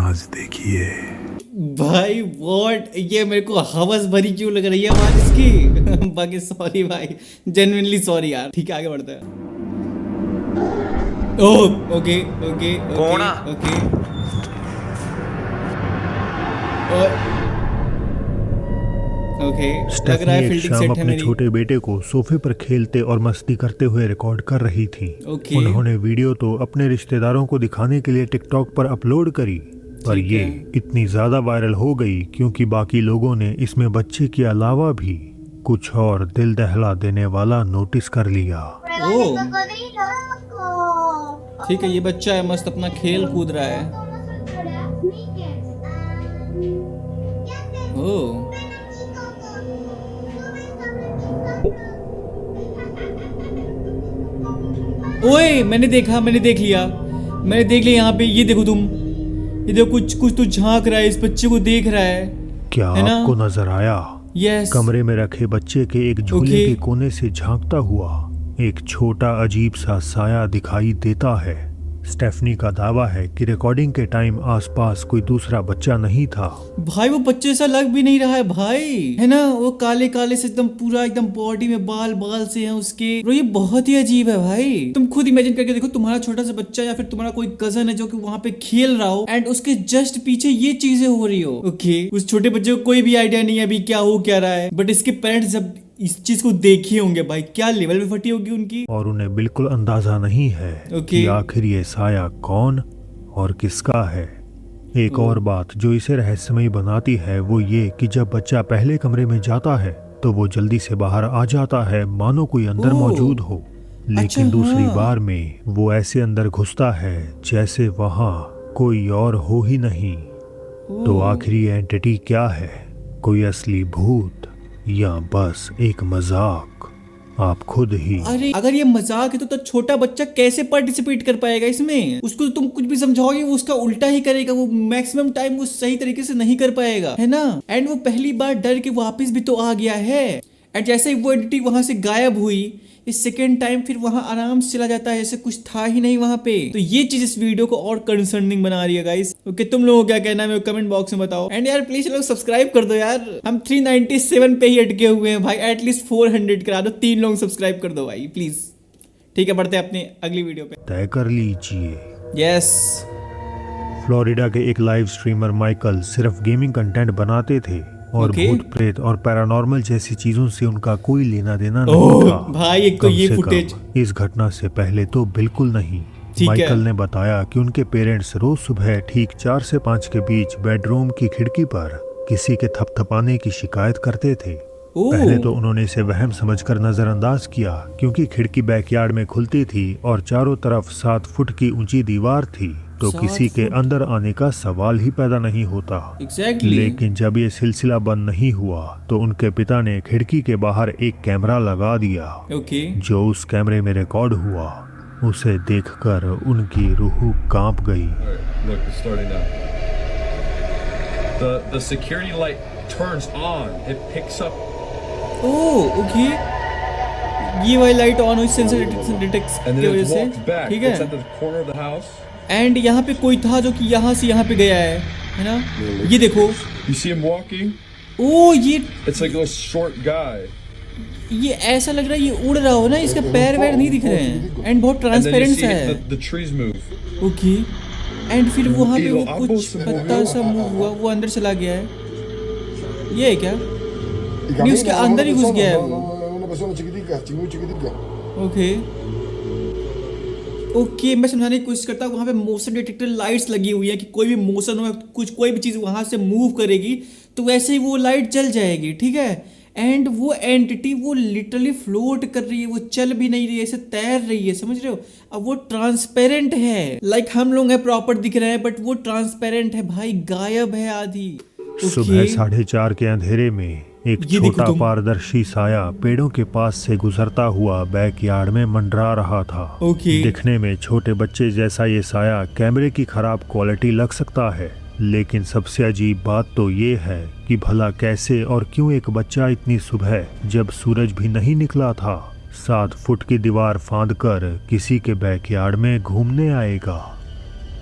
आवाज देखिए। भाई वॉट, ये मेरे को हवस भरी क्यों लग रही है आवाज इसकी। बाकी सॉरी भाई, जेन्युइनली सॉरी यार। ठीक है, आगे बढ़ते हैं। ओह ओके ओके कौन आ? ओके ओके लग रहा स्टेफनी है एक फील्डिंग शाम सेट है अपने मेरी। छोटे बेटे को सोफे पर खेलते और मस्ती करते हुए रिकॉर्ड कर रही थी। ओके। उन्होंने वीडियो तो अपने रिश्तेदारों को दिखाने के लिए टिकटॉक पर अपलोड करी, पर ठीक ये है। इतनी ज्यादा वायरल हो गई क्योंकि बाकी लोगों ने इसमें बच्चे के अलावा भी कुछ और दिल दहला देने वाला नोटिस कर लिया। ओह ठीक है, ये बच्चा है मस्त अपना खेल कूद रहा है। ओह ओए, मैंने देख लिया यहाँ पे। ये देखो तुम, ये देखो कुछ कुछ तो झांक रहा है, इस बच्चे को देख रहा है। क्या है ना? आपको नजर आया? यस। कमरे में रखे बच्चे के एक झूले ओके। के कोने से झांकता हुआ एक छोटा अजीब सा साया दिखाई देता है। स्टेफनी का दावा है कि रिकॉर्डिंग के टाइम आसपास कोई दूसरा बच्चा नहीं था। भाई वो बच्चे सा लग भी नहीं रहा है भाई, है ना? वो काले काले से एकदम पूरा एकदम बॉडी में बाल बाल से हैं उसके। तो ये बहुत ही अजीब है भाई। तुम खुद इमेजिन करके देखो, तुम्हारा छोटा सा बच्चा या फिर तुम्हारा कोई कजन है जो कि वहां पे खेल रहा हो एंड उसके जस्ट पीछे ये चीजें हो रही हो। ओके, उस छोटे बच्चे को कोई भी आइडिया नहीं है अभी क्या हो क्या रहा है, बट इसके पेरेंट्स जब इस चीज को देखे होंगे भाई, क्या लेवल में फटी होगी उनकी। और उन्हें बिल्कुल अंदाजा नहीं है कि आखिर ये साया कौन और किसका है। एक और बात जो इसे रहस्यमयी बनाती है वो ये कि जब बच्चा पहले कमरे में जाता है तो वो जल्दी से बाहर आ जाता है मानो कोई अंदर मौजूद हो, लेकिन दूसरी बार में वो ऐसे अंदर घुसता है जैसे वहां कोई और हो ही नहीं। तो आखिर ये एंटिटी क्या है? कोई असली भूत या बस एक मजाक? आप खुद ही। अरे अगर ये मजाक है तो छोटा बच्चा कैसे पार्टिसिपेट कर पाएगा इसमें? उसको तो तुम कुछ भी समझाओगे वो उसका उल्टा ही करेगा, वो मैक्सिमम टाइम वो सही तरीके से नहीं कर पाएगा, है ना? एंड वो पहली बार डर के वापस भी तो आ गया है, एंड जैसे ही वो एंटिटी वहां से गायब हुई, इस सेकेंड टाइम फिर वहां आराम से चला जाता है जैसे कुछ था ही नहीं वहां पे। तो ये चीज इस वीडियो को और कंसर्निंग बना रही है गाइस। ओके, तुम लोगों को क्या कहना है मेरे कमेंट बॉक्स में बताओ। एंड यार प्लीज लोग सब्सक्राइब कर दो यार, हम 397 पे ही अटके हुए हैं भाई। एटलीस्ट 400 करा दो, 3 लोग सब्सक्राइब कर दो भाई प्लीज। ठीक है, बढ़ते हैं अपनी अगली वीडियो पे। तय कर लीजिए। यस। फ्लोरिडा के एक लाइव स्ट्रीमर माइकल सिर्फ गेमिंग कंटेंट बनाते थे और ओके। भूत प्रेत और पैरानॉर्मल जैसी चीजों से उनका कोई लेना देना नहीं था। भाई एक तो कम ये से फुटेज कम इस घटना से पहले तो बिल्कुल नहीं। ठीक है। माइकल ने बताया कि उनके पेरेंट्स रोज सुबह ठीक 4 से 5 के बीच बेडरूम की खिड़की पर किसी के थपथपाने की शिकायत करते थे। पहले तो उन्होंने इसे वहम समझकर नजरअंदाज किया क्योंकि खिड़की बैकयार्ड में खुलती थी और चारों तरफ 7 फुट की ऊंची दीवार थी, तो 7 किसी के फुट? अंदर आने का सवाल ही पैदा नहीं होता। एग्जैक्टली। लेकिन जब ये सिलसिला बंद नहीं हुआ तो उनके पिता ने खिड़की के बाहर एक कैमरा लगा दिया। ओके। जो उस कैमरे में रिकॉर्ड हुआ उसे देखकर उनकी रूह कांप गई। Look, it's starting now. The security light turns on. It picks up. Okay, ये वाली लाइट ऑन हुई सेंसर डिटेक्ट And की then वजह it से। walks back. ठीक It's है। at the corner of the house. And यहाँ पे कोई था जो कि यहाँ से यहाँ पे गया है ना? ये देखो। You see him walking? ओ ये It's like a short guy. ऐसा लग रहा है ये उड़ रहा हो ना, इसके पैर वैर नहीं दिख रहे हैं एंड बहुत And then you ट्रांसपेरेंट सा see है। the trees move. Okay, and फिर वहाँ पे वो आपको कुछ उससे पत्ता सा मूव हुआ, वो अंदर चला गया है। ये है क्या? नहीं, उसके अंदर ही घुस गया है वो। Una persona chiquitica, muy chiquitica. Okay okay, मैं समझाने की कोशिश करता हूँ। वहाँ पे मोशन डिटेक्टर लाइट्स लगी हुई है कि कोई भी मोशन हो, कुछ कोई भी चीज़ वहाँ से मूव करेगी तो वैसे ही वो लाइट जल जाएगी। ठीक है, एंड वो एंटिटी वो लिटरली फ्लोट कर रही है, वो चल भी नहीं रही है, ऐसे तैर रही है, समझ रहे हो? अब वो ट्रांसपेरेंट है, लाइक हम लोग हैं प्रॉपर दिख रहे हैं बट वो ट्रांसपेरेंट है भाई, गायब है आधी। सुबह 4:30 के अंधेरे में एक ये देखो छोटा तुम। पारदर्शी साया पेड़ों के पास से गुजरता हुआ बैकयार्ड में मंडरा रहा था। ओके। दिखने में छोटे बच्चे जैसा ये साया कैमरे की खराब क्वालिटी लग सकता है, लेकिन सबसे अजीब बात तो ये है कि भला कैसे और क्यों एक बच्चा इतनी सुबह जब सूरज भी नहीं निकला था 7 फुट की दीवार फांदकर किसी के बैकयार्ड में घूमने आएगा।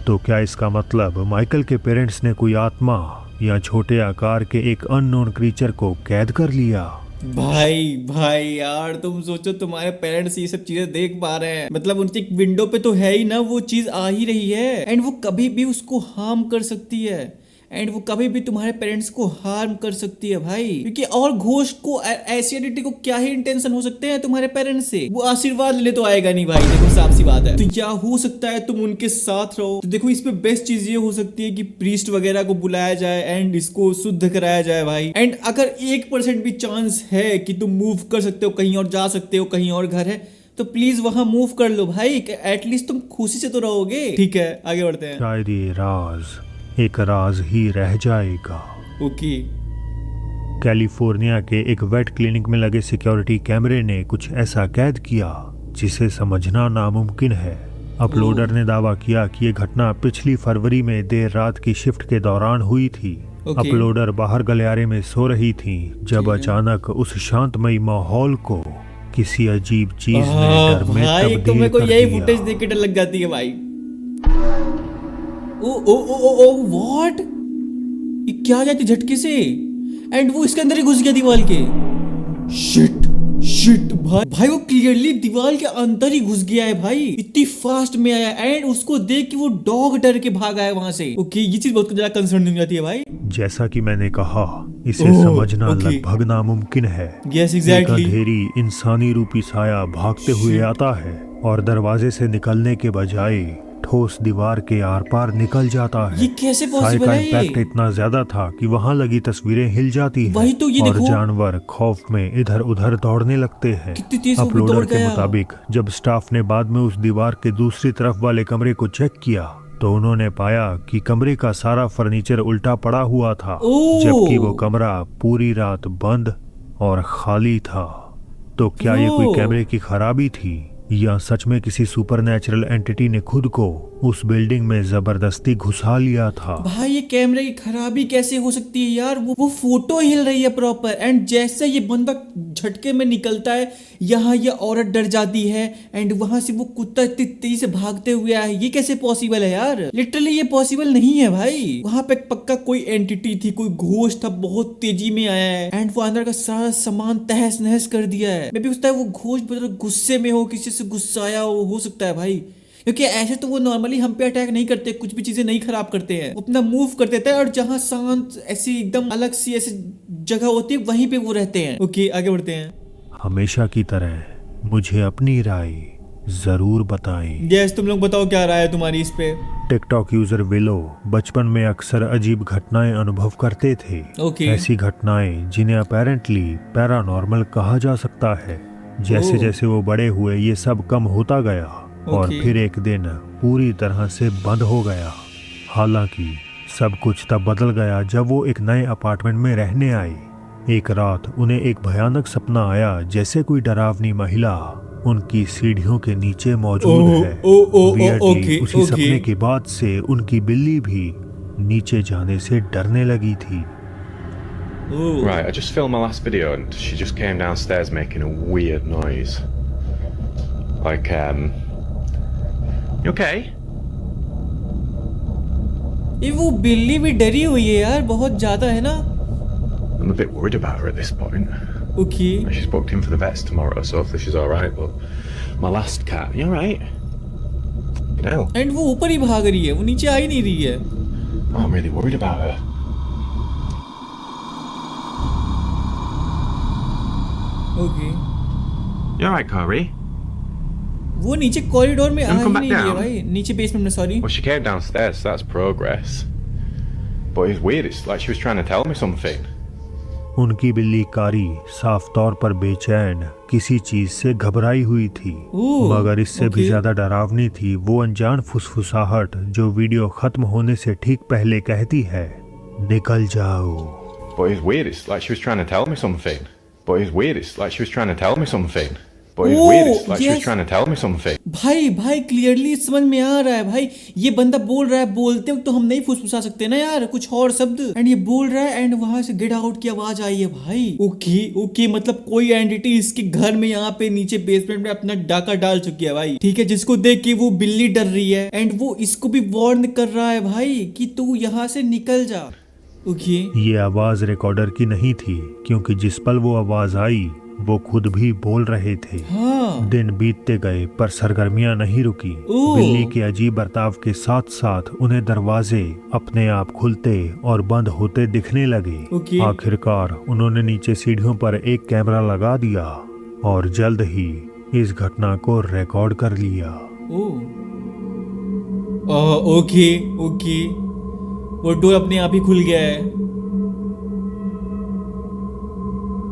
तो क्या इसका मतलब माइकल के पेरेंट्स ने कोई आत्मा या छोटे आकार के एक अननोन क्रीचर को कैद कर लिया? भाई भाई यार, तुम सोचो तुम्हारे पेरेंट्स ये सब चीजें देख पा रहे हैं, मतलब उनके विंडो पे तो है ही ना, वो चीज आ ही रही है एंड वो कभी भी उसको हार्म कर सकती है एंड वो कभी भी तुम्हारे पेरेंट्स को हार्म कर सकती है भाई, क्योंकि और घोस्ट को ऐसी एंटिटी को क्या ही इंटेंशन हो सकते हैं तुम्हारे पेरेंट्स से? वो आशीर्वाद ले तो आएगा नहीं भाई, देखो साफ सी बात है। तो क्या हो सकता है तुम उनके साथ रहो, तो देखो इसमें बेस्ट चीज ये हो सकती है कि प्रीस्ट वगैरह को बुलाया जाए एंड इसको शुद्ध कराया जाए भाई। एंड अगर 1% भी चांस है कि तुम मूव कर सकते हो कहीं और, जा सकते हो कहीं और घर है, तो प्लीज वहां मूव कर लो भाई, एटलीस्ट तुम खुशी से तो रहोगे। ठीक है, आगे बढ़ते हैं। शायद ये राज एक राज ही रह जाएगा। ओके। कैलिफोर्निया के एक वेट क्लिनिक में लगे सिक्योरिटी कैमरे ने कुछ ऐसा कैद किया जिसे समझना नामुमकिन है। अपलोडर ने दावा किया कि ये घटना पिछली फरवरी में देर रात की शिफ्ट के दौरान हुई थी। अपलोडर बाहर गलियारे में सो रही थी जब अचानक उस शांतमयी माहौल को किसी अजीब चीज ने डर में भाई तब्दील तो मेरे को कर यही दिया। फुटेज देख के डर लग जाती है भाई। ओ ओ ओ ओ ओ व्हाट, ये क्या आ जाती झटके से एंड वो इसके अंदर ही घुस गया दीवार के। शिट शिट भाई वो क्लियरली दीवार के अंदर ही घुस गया है भाई, इतनी फास्ट में आया एंड उसको देख के वो डॉग डर के भागा है वहां से। ओके, ये चीज बहुत ज्यादा कंसर्न हो जाती है भाई। जैसा कि मैंने कहा, इसे समझना लगभग नामुमकिन है। Yes exactly. एक अंधेरी इंसानी रूपी साया भागते हुए आता है और दरवाजे से निकलने के बजाय ठोस दीवार के आर पार निकल जाता है। ये कैसे साय पॉसिबल का है? इम्पैक्ट इतना ज्यादा था कि वहां लगी तस्वीरें हिल जाती हैं। वही तो, ये और देखो। जानवर खौफ में इधर उधर दौड़ने लगते हैं। कितनी तेज वो अपलोडर दौड़ के गया। मुताबिक जब स्टाफ ने बाद में उस दीवार के दूसरी तरफ वाले कमरे को चेक किया तो उन्होंने पाया कि कमरे का सारा फर्नीचर उल्टा पड़ा हुआ था, ओह। जबकि वो कमरा पूरी रात बंद और खाली था। तो क्या ये कोई ओह। कैमरे की खराबी थी या सच में किसी सुपरनैचुरल एंटिटी ने खुद को उस बिल्डिंग में जबरदस्ती घुसा लिया था? भाई ये कैमरे की खराबी कैसे हो सकती है यार? वो फोटो हिल रही है प्रॉपर एंड जैसे ये बंदा झटके में निकलता है, यहाँ ये औरत डर जाती है एंड वहां से वो कुत्ता इतनी तेजी से भागते हुए आया। ये कैसे पॉसिबल है यार? लिटरली ये पॉसिबल नहीं है भाई। वहां पे पक्का कोई एंटिटी थी, कोई घोस्ट था, बहुत तेजी में आया है एंड वो अंदर का सारा सामान तहस नहस कर दिया है। मे भी हो सकता है वो घोस्ट मतलब गुस्से में हो, किसी से गुस्साया हो सकता है भाई, क्योंकि ऐसे तो वो नॉर्मली हम पे अटैक नहीं करते, कुछ भी चीजें नहीं खराब करते हैं, वो अपना मूव कर देते हैं और जहां शांत ऐसी एकदम अलग सी ऐसी जगह होती है वहीं पे वो रहते हैं। ओके, आगे बढ़ते हैं। हमेशा की तरह मुझे अपनी राय जरूर बताएं। यस, तुम लोग बताओ क्या राय है तुम्हारी इस पे। टिकटॉक यूजर विलो बचपन में अक्सर अजीब घटनाएं अनुभव करते थे। ओके। ऐसी घटनाएं जिन्हें अपेरेंटली पैरानॉर्मल कहा जा सकता है। जैसे जैसे वो बड़े हुए ये सब कम होता गया और ओके। फिर एक दिन पूरी तरह से बंद हो गया। हालांकि सब कुछ तब बदल गया जब वो एक नए अपार्टमेंट में रहने आए। एक रात उन्हें एक भयानक सपना आया, जैसे कोई डरावनी महिला उनकी सीढ़ियों के नीचे मौजूद है। Weirdly, उसी सपने के बाद से उनकी बिल्ली भी नीचे जाने से डरने लगी थी। Right, I just filmed my last video and she just came downstairs making a weird noise. Like, you okay? ये वो बिल्ली भी डरी हुई है यार, बहुत ज्यादा है ना। I'm a bit worried about her at this point. Okay. She's booked in for the vets tomorrow, so hopefully she's alright, but my last cat, you alright? No. And वो ऊपर ही भाग रही है, वो नीचे आ ही नहीं रही है। Oh, I'm really worried about her. Okay. You alright, Corey? वो नीचे कॉरिडोर में आ ही come back नहीं रही है down? भाई, नीचे बेसमेंट में, sorry. Well, she came downstairs, so that's progress. But it's weird, it's like she was trying to tell me something. उनकी बिल्ली कारी साफ तौर पर बेचैन किसी चीज से घबराई हुई थी, ओह, मगर इससे भी ओके। ज्यादा डरावनी थी वो अनजान फुसफुसाहट जो वीडियो खत्म होने से ठीक पहले कहती है, निकल जाओ। But it's weird, it's like she was trying to tell me something. But it's weird, it's like she was trying to tell me something. But it's Oh, weird. It's like she was yes. trying to tell me something. भाई clearly समझ में आ रहा है भाई, ये बंदा बोल रहा है, बोलते वक्त तो हम नहीं फुसफुसा सकते ना यार कुछ और शब्द, एंड ये बोल रहा है एंड वहां से गेट आउट की आवाज आई है भाई। ओके मतलब कोई एंटिटी इसके घर में यहाँ पे नीचे बेसमेंट में अपना डाका डाल चुकी है भाई, ठीक है, जिसको देख के वो बिल्ली डर रही है एंड वो इसको भी वार्न कर रहा है भाई कि तू यहाँ से निकल जा। ओके ये आवाज रिकॉर्डर की नहीं थी, क्योंकि जिस पल वो आवाज आई वो खुद भी बोल रहे थे। हाँ दिन बीतते गए पर सरगर्मियां नहीं रुकी। ओह। बिल्ली के अजीब बर्ताव के साथ साथ उन्हें दरवाजे अपने आप खुलते और बंद होते दिखने लगे। ओके। आखिरकार उन्होंने नीचे सीढ़ियों पर एक कैमरा लगा दिया और जल्द ही इस घटना को रिकॉर्ड कर लिया। ओके वो डोर अपने आप ही खुल गया है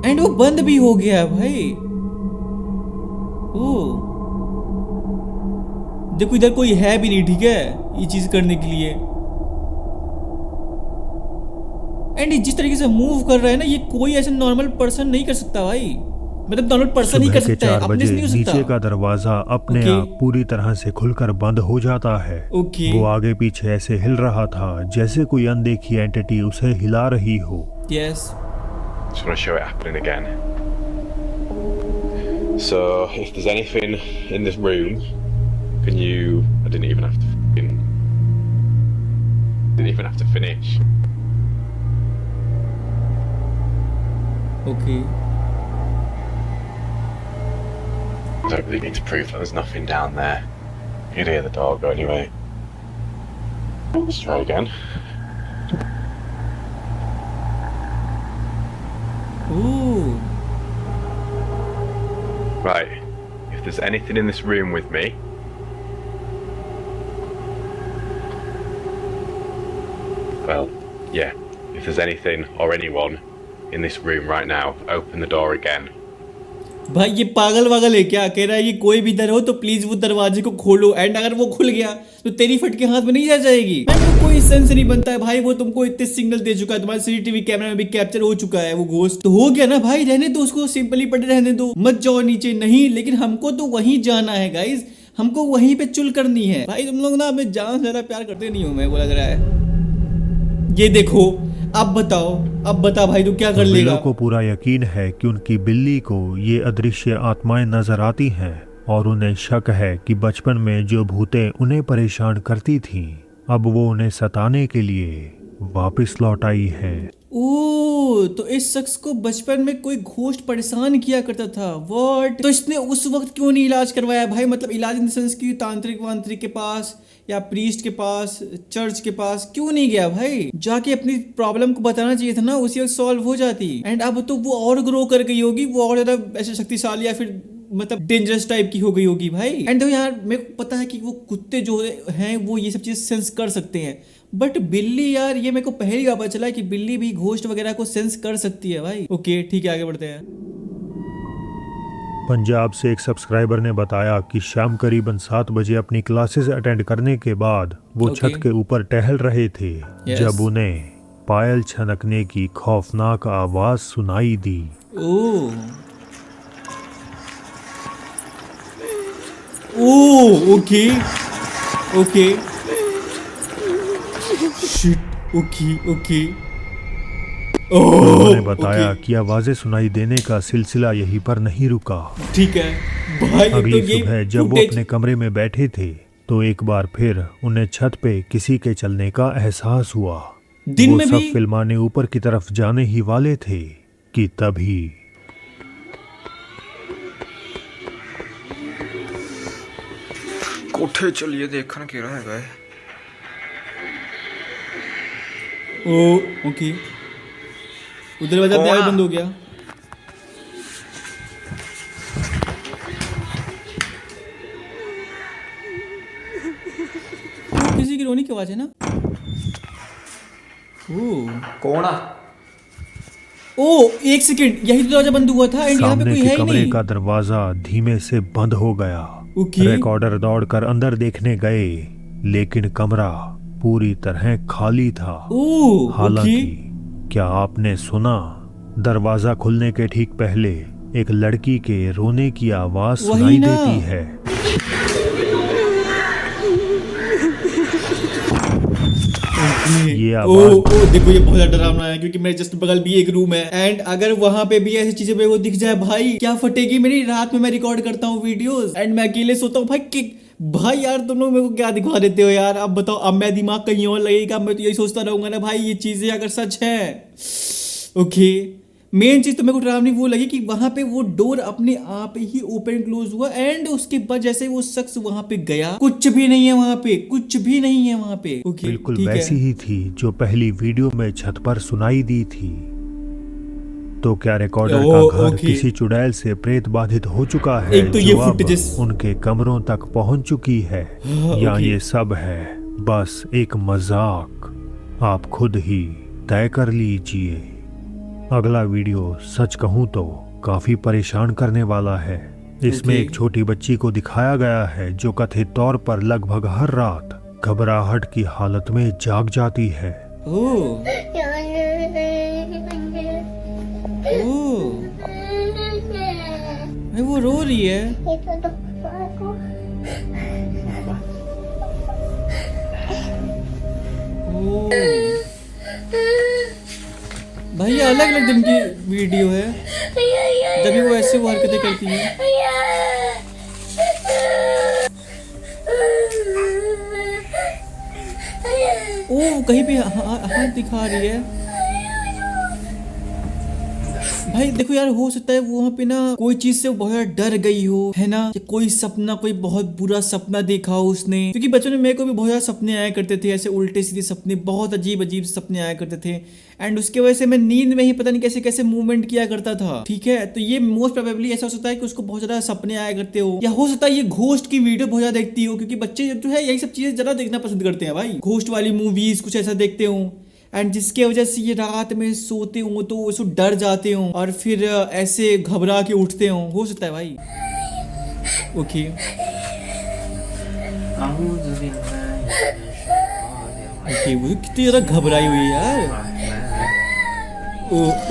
एंड वो बंद भी हो गया है भाई। देखो इधर कोई है भी नहीं, ठीक है, ये चीज करने के लिए। एंड जिस तरीके से मूव कर रहा है ना, ये कोई ऐसे नॉर्मल पर्सन नहीं कर सकता भाई, मतलब नॉर्मल पर्सन ही कर सुबह के सकता है, 4 अपने बजे से नहीं हो सकता। नीचे का दरवाजा अपने ओके। आप पूरी तरह से खुलकर बंद हो जाता है। ओके। वो आगे पीछे ऐसे हिल रहा था जैसे कोई अनदेखी एंटिटी उसे हिला रही हो। Yes Just want to show it happening again. So, if there's anything in this room, can you? I didn't even have to finish. Okay I don't really need to prove that there's nothing down there. You'd hear the dog go anyway. Let's try again. Right. If there's anything in this room with me, well, yeah. If there's anything or anyone in this room right now, open the door again. भाई ये पागल वागल है क्या, कह रहा है कि कोई भी इधर हो तो प्लीज वो दरवाजे को खोलो, एंड अगर वो खुल गया तो तेरी फटके हाथ में नहीं जा जाएगी। वो कोई सेंस नहीं बनता है भाई, वो तुमको इतने सिग्नल दे चुका है, तुम्हारे सीसीटीवी कैमरा में भी कैप्चर हो चुका है वो घोस्ट, तो हो गया ना भाई, रहने दो उसको, सिंपली पड़े रहने दो, मत जाओ नीचे। नहीं, लेकिन हमको तो वहीं जाना है गाइज, हमको वहीं पे चुल करनी है भाई। तुम लोग ना हमें जान से ज्यादा प्यार करते नहीं हो, मेरे को लग रहा है। ये देखो, अब बताओ, अब बता भाई तू क्या कर लेगा। बिल्लों को पूरा यकीन है कि उनकी बिल्ली को ये अदृश्य आत्माएं नजर आती हैं और उन्हें शक है कि बचपन में जो भूतें उन्हें परेशान करती थीं, अब वो उन्हें सताने के लिए वापस लौट आई हैं। ओ, तो इस शख्स को बचपन में कोई घोस्ट परेशान किया करता था। व्हाट? तो इसने उस वक्त क्यों नहीं इलाज करवाया भाई? मतलब इलाज इन द सेंस की तांत्रिक वांत्रिक के पास या प्रीस्ट के पास, चर्च के पास क्यों नहीं गया भाई? जाके अपनी प्रॉब्लम को बताना चाहिए था ना, उसी वक्त सॉल्व हो जाती। एंड अब तो वो और ग्रो कर गई होगी, वो और ज्यादा ऐसे शक्तिशाली या फिर मतलब डेंजरस टाइप की हो गई होगी भाई। एंड यार मेरे को पता है कि वो कुत्ते जो हैं वो ये सब चीज सेंस कर सकते हैं, बट बिल्ली यार, ये मेरे को पहली बार पता चला कि बिल्ली भी घोस्ट वगैरह को सेंस कर सकती है भाई। ओके ठीक है, आगे बढ़ते हैं। पंजाब से एक सब्सक्राइबर ने बताया कि शाम करीबन 7 बजे अपनी क्लासेस अटेंड करने के बाद वो छत के ऊपर टहल रहे थे जब उन्हें पायल छनकने की खौफनाक आवाज सुनाई दी। ओके ओके शिट, ओके उन्होंने बताया कि आवाजें सुनाई देने का सिलसिला यहीं पर नहीं रुका। ठीक है भाई। अगली तो ये सुबह जब वो अपने कमरे में बैठे थे तो एक बार फिर उन्हें छत पे किसी के चलने का एहसास हुआ। दिन वो में सब भी फिल्माने ऊपर की तरफ जाने ही वाले थे कि तभी कोठे चलिए देखने के रह गए। ओके, उधर दरवाजा बंद हो गया। किसी की रोने की आवाज है ना। कौन आ? एक सेकंड, यही तो दरवाजा बंद हुआ था एंड यहाँ पे सामने कोई के है ही कमरे नहीं। का दरवाजा धीमे से बंद हो गया। रिकॉर्डर दौड़कर अंदर देखने गए, लेकिन कमरा पूरी तरह खाली था। हालांकि क्या आपने सुना, दरवाजा खुलने के ठीक पहले एक लड़की के रोने की आवाज वही सुनाई ना। देती है। ये ओ आवाज देखो ये बहुत ज्यादा डरावना है क्योंकि मेरे जस्ट बगल भी एक रूम है एंड अगर वहां पे भी ऐसी चीजें मेरे को दिख जाए भाई क्या फटेगी मेरी। रात में मैं रिकॉर्ड करता हूँ वीडियोस एंड मैं अकेले सोता हूँ भाई यार तुम लोग मेरे को क्या दिखा देते हो यार। अब बताओ अब मैं दिमाग कहीं और लगेगा, मैं तो यही सोचता रहूंगा ना भाई ये चीजें अगर सच है। ओके मेन चीज तो मेरे को डरावनी वो लगी कि वहां पे वो डोर अपने आप ही ओपन क्लोज हुआ एंड उसके बाद जैसे वो शख्स वहां पे गया कुछ भी नहीं है वहां पे, कुछ भी नहीं है वहां पे। ओके बिल्कुल ठीक वैसी है। ही थी जो पहली वीडियो में छत पर सुनाई दी थी। तो क्या रिकॉर्डर ओ, का घर ओके। किसी चुड़ैल से प्रेत बाधित हो चुका है एक तो ये जो अब footages- उनके कमरों तक पहुंच चुकी है, या ओके। ये सब है बस एक मजाक? आप खुद ही तय कर लीजिए। अगला वीडियो सच कहूं तो काफी परेशान करने वाला है। इसमें ओके। एक छोटी बच्ची को दिखाया गया है जो कथित तौर पर लगभग हर रात घबराहट की हालत में जाग जाती है। ओ भाई वो रो रही है। ओ भाई ये अलग अलग दिन की वीडियो है जब भी वो ऐसे वो हरकतें करती है। ओ कहीं भी हाथ दिखा रही है। भाई देखो यार हो सकता है वो वहाँ पे ना कोई चीज से बहुत ज्यादा डर गई हो, है ना, या कोई सपना कोई बहुत बुरा सपना देखा हो उसने। क्योंकि बचपन में मेरे को भी बहुत ज्यादा सपने आया करते थे, ऐसे उल्टे सीधे सपने, बहुत अजीब अजीब सपने आया करते थे एंड उसके वजह से मैं नींद में ही पता नहीं कैसे कैसे मूवमेंट किया करता था। ठीक है तो ये मोस्ट प्रोबेबली ऐसा हो सकता है कि उसको बहुत ज्यादा सपने आया करते हो, या हो सकता है ये घोस्ट की वीडियो बहुत ज्यादा देखती हो क्योंकि बच्चे जो है यही सब चीजें ज्यादा देखना पसंद करते हैं भाई, घोस्ट वाली मूवीज कुछ ऐसा देखते हो एंड जिसके वजह से ये रात में सोते हो तो उसको डर जाते हो और फिर ऐसे घबरा के उठते हो सकता है भाई। ओके ओके वो कितनी ज्यादा घबराई हुई है यार।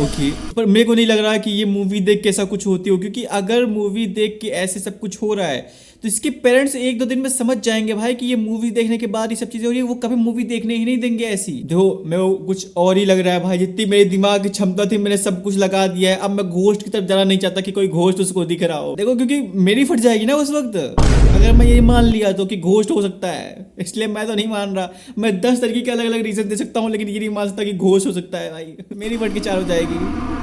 ओके पर मेरे को नहीं लग रहा कि ये मूवी देख के ऐसा कुछ होती हो, क्योंकि अगर मूवी देख के ऐसे सब कुछ हो रहा है तो इसके पेरेंट्स एक दो दिन में समझ जाएंगे भाई कि ये मूवी देखने के बाद ये सब चीजें हो रही है, वो कभी मूवी देखने ही नहीं देंगे ऐसी। देखो मेरे को कुछ और ही लग रहा है भाई, जितनी मेरे दिमाग की क्षमता थी मैंने सब कुछ लगा दिया है। अब मैं घोस्ट की तरफ जाना नहीं चाहता कि कोई घोस्ट उसको दिख रहा हो। देखो क्योंकि मेरी फट जाएगी ना उस वक्त अगर मैं ये मान लिया तो कि घोस्ट हो सकता है, इसलिए मैं तो नहीं मान रहा। मैं 10 तरीके के अलग अलग रीजन दे सकता हूँ लेकिन ये नहीं मान सकता कि घोस्ट हो सकता है भाई, मेरी फट के चार हो जाएगी।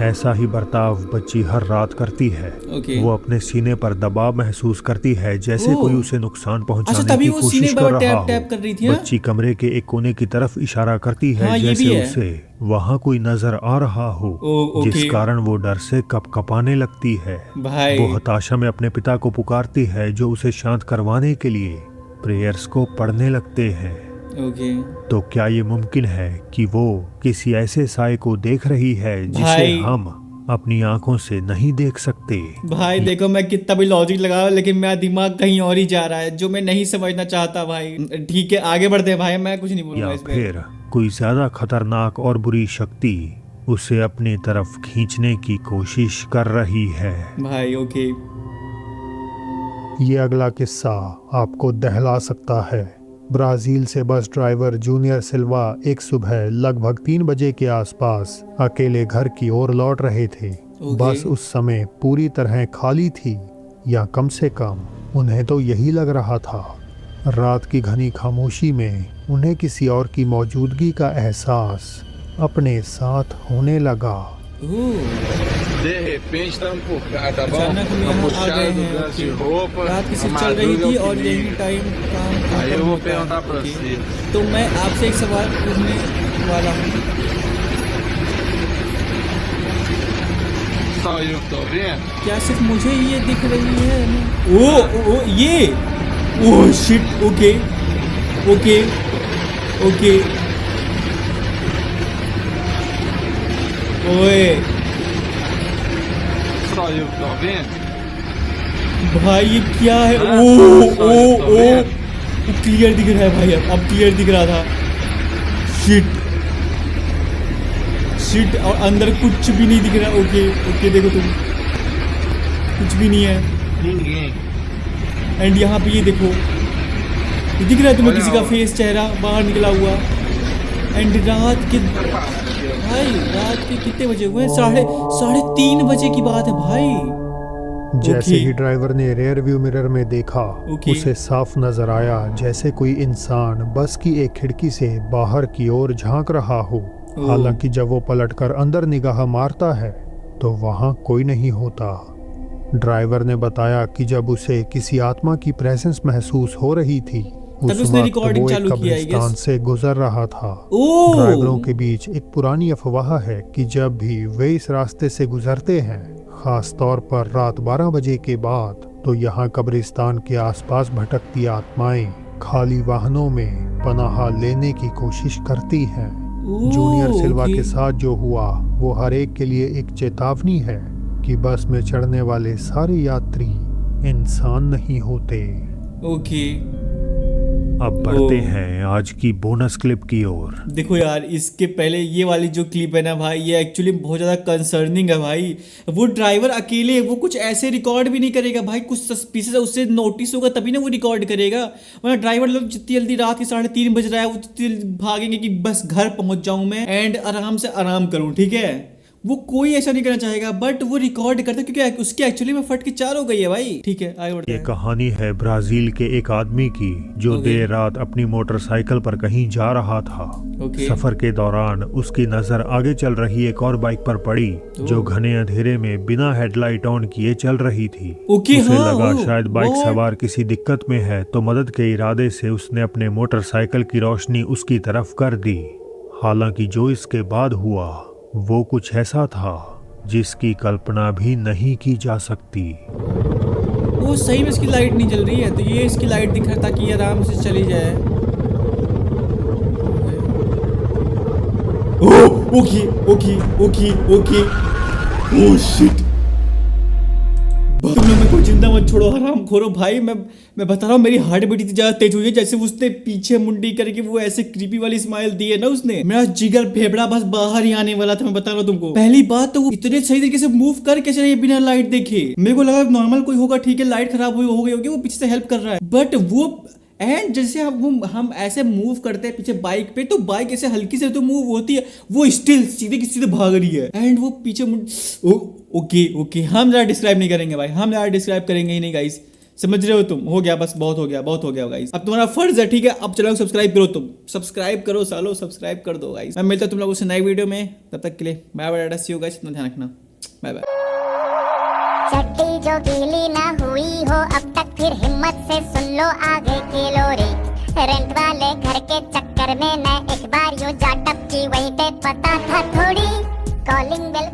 ऐसा ही बर्ताव बच्ची हर रात करती है। ओके। वो अपने सीने पर दबाव महसूस करती है जैसे ओह। कोई उसे नुकसान अच्छा पहुंचाने तभी की वो कोशिश सीने कर पर रहा टैप हो। टैप कर रही थी ना? बच्ची कमरे के एक कोने की तरफ इशारा करती है हाँ, ये भी जैसे है। उसे वहाँ कोई नजर आ रहा हो, ओके। जिस कारण वो डर से कपकपाने लगती है। भाई वो हताशा में अपने पिता को पुकारती है जो उसे शांत करवाने के लिए प्रेयर्स को पढ़ने लगते हैं। ओके तो क्या ये मुमकिन है कि वो किसी ऐसे साए को देख रही है जिसे भाई। हम अपनी आंखों से नहीं देख सकते? भाई देखो मैं कितना भी लॉजिक लगा लेकिन मेरा दिमाग कहीं और ही जा रहा है जो मैं नहीं समझना चाहता भाई। ठीक है आगे बढ़ते हैं भाई, मैं कुछ नहीं बोलूंगा या इस पे। फिर कोई ज्यादा खतरनाक और बुरी शक्ति उसे अपनी तरफ खींचने की कोशिश कर रही है। भाई ओके ये अगला किस्सा आपको दहला सकता है। ब्राजील से बस ड्राइवर जूनियर सिल्वा एक सुबह लगभग 3 बजे के आसपास अकेले घर की ओर लौट रहे थे। बस उस समय पूरी तरह खाली थी, या कम से कम उन्हें तो यही लग रहा था। रात की घनी खामोशी में उन्हें किसी और की मौजूदगी का एहसास अपने साथ होने लगा। De repente tá um focado, tá bom? अचानक हम Uma यहाँ आ puxada गए do हैं। lance de roupa, रात की a शिफ्ट चल रही madruga थी é o और यही perigo. टाइम काम Aí खत्म eu vou होता है। perguntar pra okay. você. तो मैं आपसे एक सवाल पूछने वाला हूँ। Só eu que tô vendo? क्या सिर्फ मुझे ये दिख रही है? ओ ये oh shit okay okay okay ओए Só eu que tô vendo? भाई ये क्या है? ओ क्लियर दिख रहा है भाई, अब क्लियर दिख रहा था। शिट शिट और अंदर कुछ भी नहीं दिख रहा। ओके ओके देखो तुम कुछ भी नहीं है। एंड यहाँ पे ये देखो, ये दिख रहा है तुम्हें किसी का फेस, चेहरा बाहर निकला हुआ। एंड रात के कितने बजे हुए? साढ़े 3:30 बजे की बात है भाई। जैसे ही ड्राइवर ने रियर व्यू मिरर में देखा, उसे साफ नजर आया जैसे कोई इंसान बस की एक खिड़की से बाहर की ओर झांक रहा हो। हालांकि जब वो पलटकर अंदर निगाह मारता है तो वहां कोई नहीं होता। ड्राइवर ने बताया कि जब उसे किसी आत्मा की प्रेजेंस महसूस हो रही थी, उस वक्त वो एक कब्रिस्तान से गुजर रहा था। ड्राइवरों के बीच एक पुरानी अफवाह है कि जब भी वे इस रास्ते से गुजरते हैं, खास तौर पर रात 12 बजे के बाद, तो यहाँ कब्रिस्तान के आसपास भटकती आत्माएं खाली वाहनों में पनाह लेने की कोशिश करती हैं। जूनियर सिल्वा के साथ जो हुआ वो हर एक के लिए एक चेतावनी है कि बस में चढ़ने वाले सारे यात्री इंसान नहीं होते। अब बढ़ते हैं आज की बोनस क्लिप की ओर। देखो यार, इसके पहले ये वाली जो क्लिप है ना भाई, ये एक्चुअली बहुत ज्यादा कंसर्निंग है भाई। वो ड्राइवर अकेले, वो कुछ ऐसे रिकॉर्ड भी नहीं करेगा भाई, कुछ सस्पिशियस उससे नोटिस होगा तभी ना वो रिकॉर्ड करेगा। वरना ड्राइवर लोग जितनी जल्दी रात के 3:30 बज रहा है, वो जितनी भागेंगे कि बस घर पहुंच जाऊं मैं एंड आराम से आराम करूं, ठीक है। वो कोई ऐसा नहीं करना चाहेगा, बट वो रिकॉर्ड करता है क्योंकि उसकी एक्चुअली में फट के 4 हो गई है भाई, ठीक है। आगे बढ़ते हैं। ये कहानी है ब्राजील के एक आदमी की जो देर रात अपनी मोटरसाइकिल पर कहीं जा रहा था। सफर के दौरान उसकी नजर आगे चल रही एक और बाइक पर पड़ी जो घने अंधेरे में बिना हेडलाइट ऑन किए चल रही थी। उसे लगा शायद बाइक सवार किसी दिक्कत में है, तो मदद के इरादे से उसने अपने मोटरसाइकिल की रोशनी उसकी तरफ कर दी। हालांकि जो इसके बाद हुआ वो कुछ ऐसा था जिसकी कल्पना भी नहीं की जा सकती। वो सही में इसकी लाइट नहीं जल रही है, तो ये इसकी लाइट दिख रहा ताकि ये आराम से चली जाए। ओके। ओह शिट, तुम लोग मेरे को जिंदा मत छोड़ो, हराम खोरो भाई। मैं बता रहा हूँ, मेरी हार्ट बीट इतनी ज्यादा तेज हुई है जैसे उसने पीछे मुंडी करके वो ऐसे क्रीपी वाली स्माइल दी है ना उसने, मेरा जिगर फेफड़ा बस बाहर ही आने वाला था। मैं बता रहा हूँ तुमको। पहली बात तो वो इतने सही तरीके से मूव कर कैसे रही बिना लाइट देखे। मेरे को लगा नॉर्मल कोई होगा, ठीक है, लाइट खराब हो गई होगी, वो पीछे से हेल्प कर रहा है। बट वो एंड जैसे हम ऐसे मूव करते हैं पीछे बाइक पे, तो बाइक ऐसे हल्की से तो मूव होती है, वो स्टिल सीधे की सीधे भाग रही है। एंड वो पीछे ओके हम ज़्यादा डिस्क्राइब नहीं करेंगे भाई, हम ज़्यादा डिस्क्राइब करेंगे ही नहीं गाइस, समझ रहे हो तुम। हो गया बस, बहुत हो गया गाइस। अब तुम्हारा फर्ज है, ठीक है, अब चलो सब्सक्राइब करो, तुम सब्सक्राइब करो सालो, सब्सक्राइब कर दो गाइस। मैं मिलता हूं तुम लोगों से नई वीडियो में, तब तक के लिए bye bye, see you guys, अपना ध्यान रखना, बाय बाय। चड्डी जो गीली ना हुई हो अब तक, फिर हिम्मत से सुन लो आगे की लोरी। रेंट वाले घर के चक्कर में मैं एक बार यूं जा टपकी, वहीं पे पता था थोड़ी। Calling bell